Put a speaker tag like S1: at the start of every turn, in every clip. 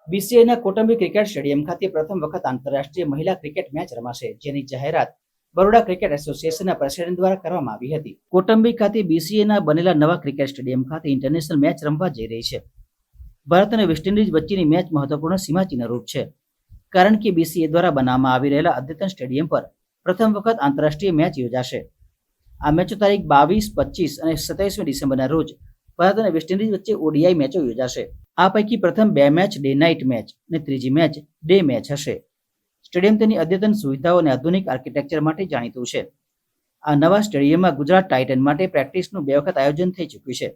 S1: બીસીએના Kotambi cricket stadium ખાતે પ્રથમ વખત આંતરરાષ્ટ્રીય મહિલા ક્રિકેટ મેચ રમાશે, જેની જાહેરાત બરોડા ક્રિકેટ એસોસિએશનના પ્રેસિડેન્ટ દ્વારા કરવામાં આવી હતી. કોટંબી ખાતે બીસીએના બનેલા નવા ક્રિકેટ સ્ટેડિયમ ખાતે ઇન્ટરનેશનલ મેચ રમવા જઈ રહી છે. ભારત અને વેસ્ટ ઇન્ડિઝ વચ્ચેની મેચ મહત્વપૂર્ણ સીમાચિહ્નરૂપ છે, કારણ કે બીસીએ દ્વારા બનાવવામાં આવી રહેલા અદ્યતન સ્ટેડિયમ પર પ્રથમ વખત આંતરરાષ્ટ્રીય મેચ યોજાશે. આ મેચો તારીખ 22, 25 અને 27મી ડિસેમ્બરના રોજ ભારત અને વેસ્ટ ઇન્ડિઝ વચ્ચે ઓડીઆઈ મેચો યોજાશે. આ પૈકી પ્રથમ 2 મેચ ડે નાઇટ મેચ અને ત્રીજી મેચ ડે મેચ હશે. સ્ટેડિયમ તેની અદ્યતન સુવિધાઓ અને આધુનિક આર્કિટેક્ચર માટે જાણીતું છે. આ નવા સ્ટેડિયમમાં ગુજરાત ટાઇટન માટે પ્રેક્ટિસનું 2 વખત આયોજન થઈ ચૂક્યું છે.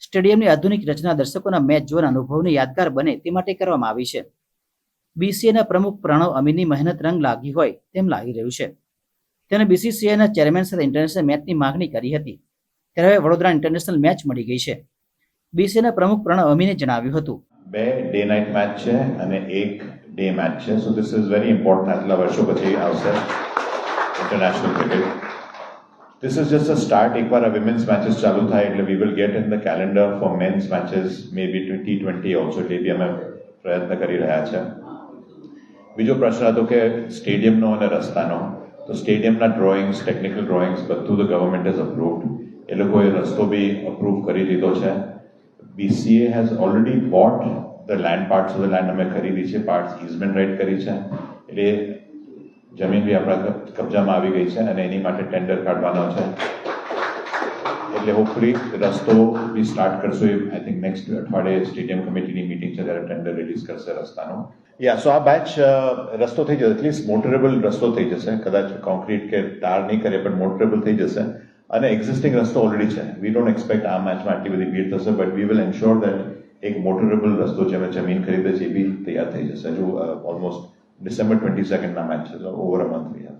S1: સ્ટેડિયમની આધુનિક રચના દર્શકોના મેચ જોવાના અનુભવને યાદગાર બને તે માટે કરવામાં આવી છે. બીસીએના પ્રમુખ પ્રણવ અમીની મહેનત રંગ લાગી હોય તેમ લાગી રહ્યું છે. તેને બીસીસીઆઈના ચેરમેન સાથે ઇન્ટરનેશનલ મેચની માંગણી કરી હતી, ત્યારે હવે વડોદરા ઇન્ટરનેશનલ મેચ મળી ગઈ છે. બીસીએના પ્રમુખ પ્રણવ અમીને જણાવ્યું હતું,
S2: 2 ડે નાઇટ મેચ છે અને 1 ડે મેચ છે. So this is very important. આટલા વર્ષો પછી આવશે international cricket. This is just a start. એકવાર આ વિમેન્સ મેચેસ ચાલુ થાય એટલે we will get in the calendar for men's matches maybe 2020 also. એટલે બી અમે પ્રયત્ન કરી રહ્યા છે. બીજો પ્રશ્ન હતો કે સ્ટેડિયમનો અને રસ્તાનો. તો સ્ટેડિયમના ડ્રોઈંગ્સ, ટેકનિકલ ડ્રોઈંગ્સ બધું ધ ગવર્મેન્ટ હેઝ અપ્રૂવડ. એ લોકોએ રસ્તો બી અપ્રૂવ કરી દીધો છે. BCA has already bought the land, parts of the land અમે ખરીદી છે, પાર્ટ્સ ઇઝમેન્ટ રાઇટ કરી છે. એટલે જમીન બી આપણા કબજામાં આવી ગઈ છે અને એની માટે ટેન્ડર કાઢવાનો છે. એટલે હોપફુલી રસ્તો બી સ્ટાર્ટ કરશો. આઈ થિંક નેક્સ્ટ અઠવાડિયે સ્ટેડિયમ કમિટીની મિટિંગ છે ત્યારે ટેન્ડર રિલીઝ કરશે રસ્તાનો. સો આ બેચ રસ્તો થઈ જશે, એટલીસ્ટ મોટરેબલ રસ્તો થઈ જશે. કદાચ કોન્ક્રીટ કે તાર નહીં કરે પણ મોટરેબલ થઈ જશે. અને એક્ઝિસ્ટિંગ રસ્તો ઓલરેડી છે. વી ડોન્ટ એક્સપેક્ટ આ મેચમાં આટલી બધી ભીડ થશે, but we will ensure that એક મોટરેબલ રસ્તો છે અમે જમીન ખરીદે છે એ બી તૈયાર થઈ જશે. હજુ ઓલમોસ્ટ ડિસેમ્બર 22ના મેચ છે, over a month we have.